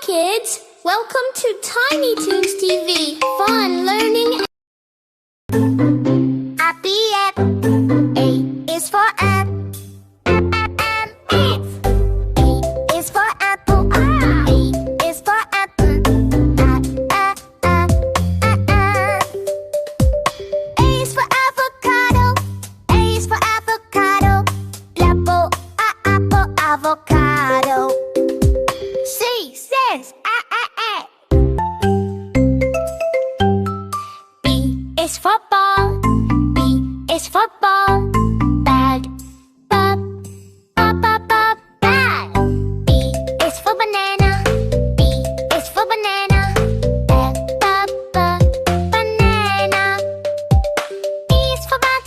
kids! Welcome to TINYTOONS TV Fun Learning. A is for ant. A is for apple. A is for apple. A is for avocado. A is for avocado. Apple, apple, avocado. C says a. B is for ball. B is for ball. Bag, bag, bag. B is for banana. B is for banana. Banana. B is for bat.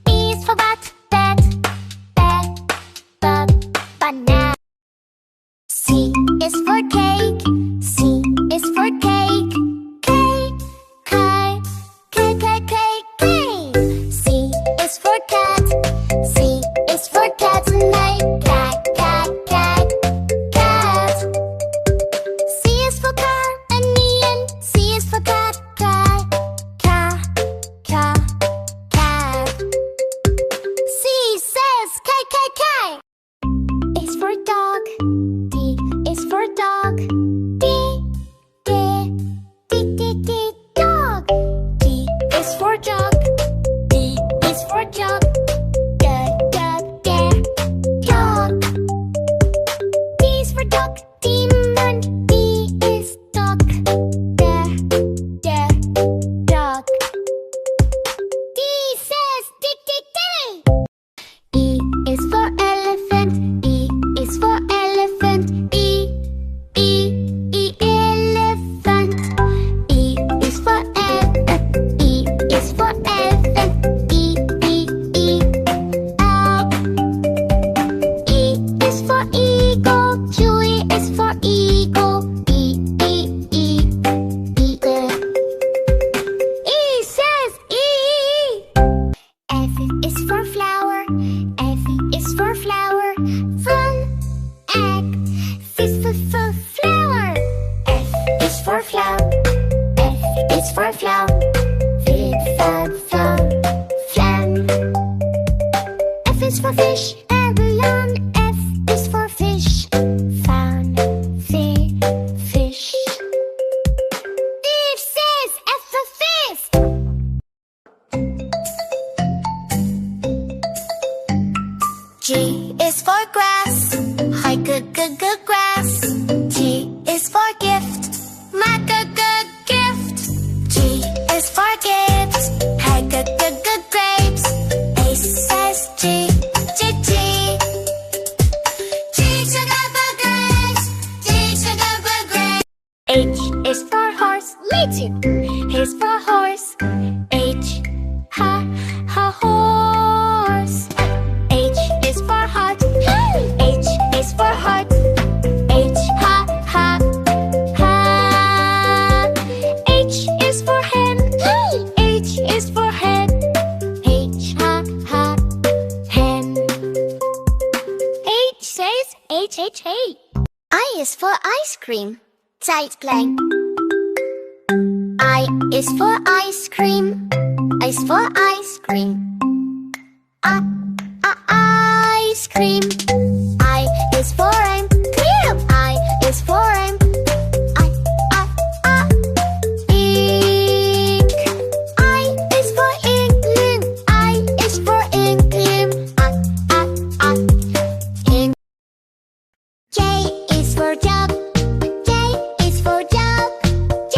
B is for bat. Banana. C is for cake. C is for cake. C is for cat. C is for cat tonight. Cat. C is for car and Ian. C is for cat. Cat. C says K. Is for dog. D is for dog. D. Dog. D is for jug. D is for jug. Jug. D is for duck. Demon. D is duck. Duck. D says D. E is for elephant. E is for elephant. E elephant. E is for elephant. E is for elephant. E is for eagle. Julie is for eagle. E says E. F is for flower. F is for flower. Fun egg. For flower. F is for flower. F is for flower. Flan. F is for fish. Abalone. F is for fish. Found. Fish. Eve says F for fist. G is for grass. Hi, good grass. G is for gift. My good gift. G is for gift. Hi, good grapes. A says G. G sugar for grapes. G sugar for grapes. H is for horse. Little is for horse. H horse. H is for heart. H is for heart. H ha. H is for hen. H is for hen. H ha. Hen. H says H. I is for ice cream. Tight blank. I is for ice cream. Ice for ice cream. Ice cream. I is for I'm. I is for I'm. Ink. I is for England. I is for England. Ink. J is for jug. J is for jug. J.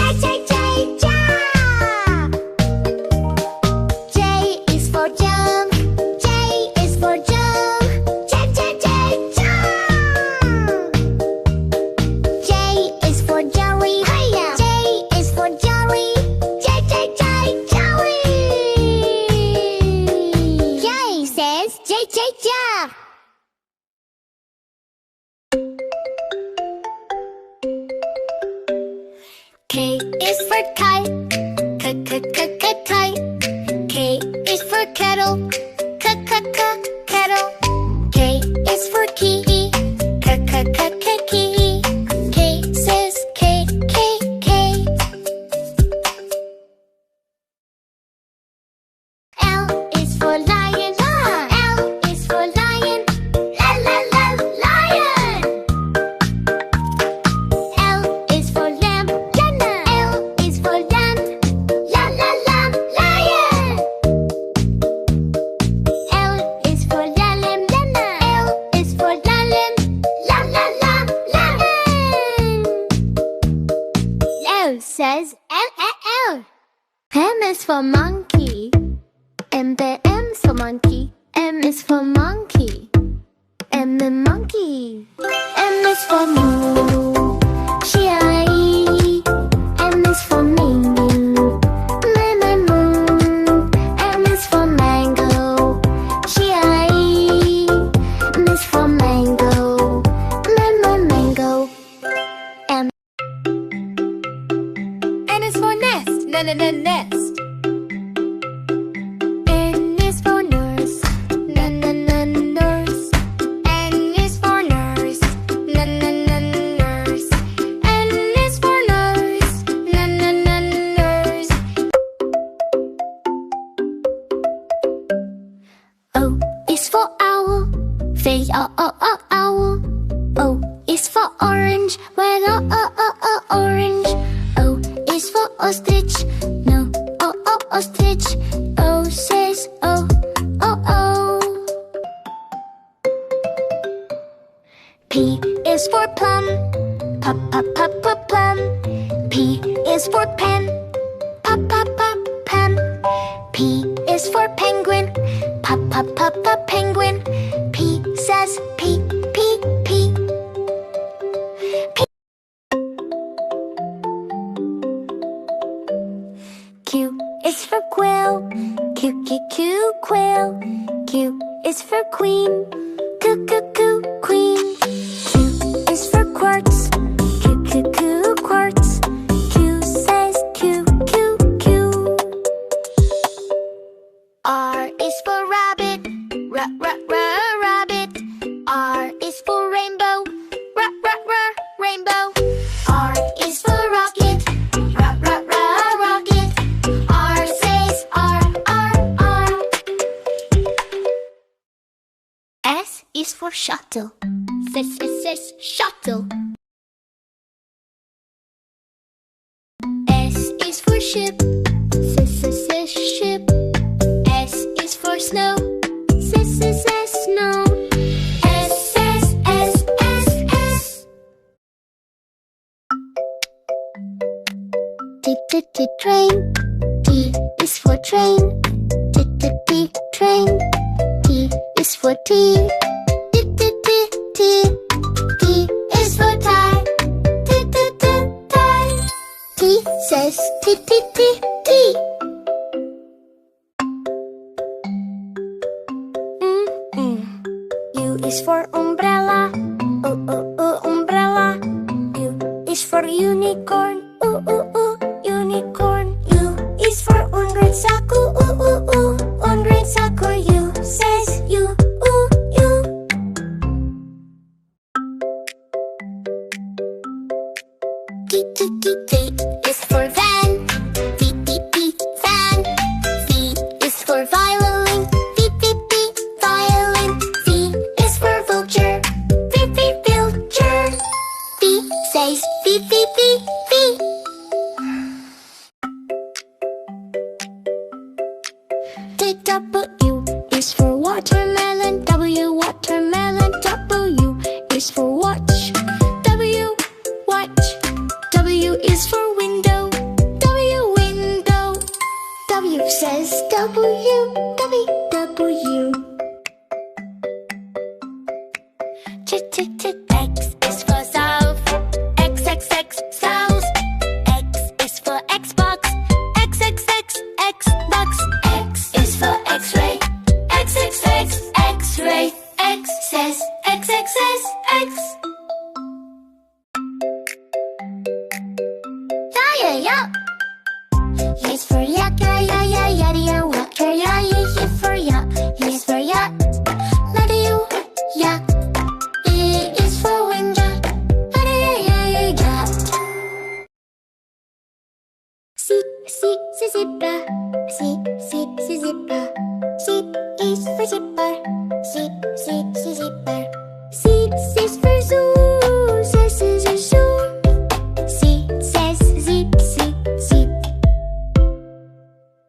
J is for jug. J is for jug. J. J is for jelly. J is for jelly. J. Jelly. J says J. K is for kite. Kite. K is for kettle. Kettle. K is for key. Key. says L. M is for monkey. M's for monkey. M is for monkey. M and monkey. M is for moo. She-I-E. M is for menu. Moo. M is for mango. She-I-E. M is for mango. Mango. M. N is for nest. Nest. N is for nurse. Nurse. N is for nurse. Nurse. N is for nurse. Nurse. O is for owl. Owl. O is for orange. Orange. O is for ostrich. No, ostrich. O says O. P is for plum. Plum. P is for pen. Pen. P is for penguin. Penguin. P says P. Q is for quill. Quill. Q is for queen. Queen. Q is for quartz. Quartz. Q says Q. R is for rabbit. Rabbit. R is for rainbow. Rainbow. R is for rocket. Rocket. R says R. S is for shuttle. Says shuttle. S is for ship. Says ship. S is for snow. Says snow. S says S. T train. T is for train. T train. T is for tea. T is for tie. Tie. T says T. U is for umbrella. Umbrella. U is for unicorn. Unicorn. U is for unread saku. Unread saku. U says U. V is for van. V van. V is for violin. V violin. V is for vulture. V vulture. V says V. W is for watermelon. W watermelon. W is for watch. W watch. W is for window. Window. W says W. X is for south. X south. X is for Xbox. Xbox. X is for X-ray. X-ray. X says X. Yeah. Y is for yak, yeah, water, yeah, Y is for yacht. Let you, yeah. E is for wind, yacht. C, zebra. C, zebra. C is for zipper. C, zipper. C is for zoo. Says zoo. C says zip.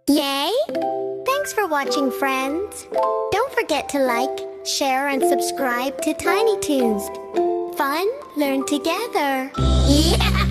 Yay! Thanks for watching, friends. Don't forget to like, share, and subscribe to Tiny Toons. Fun, learn together. Yeah!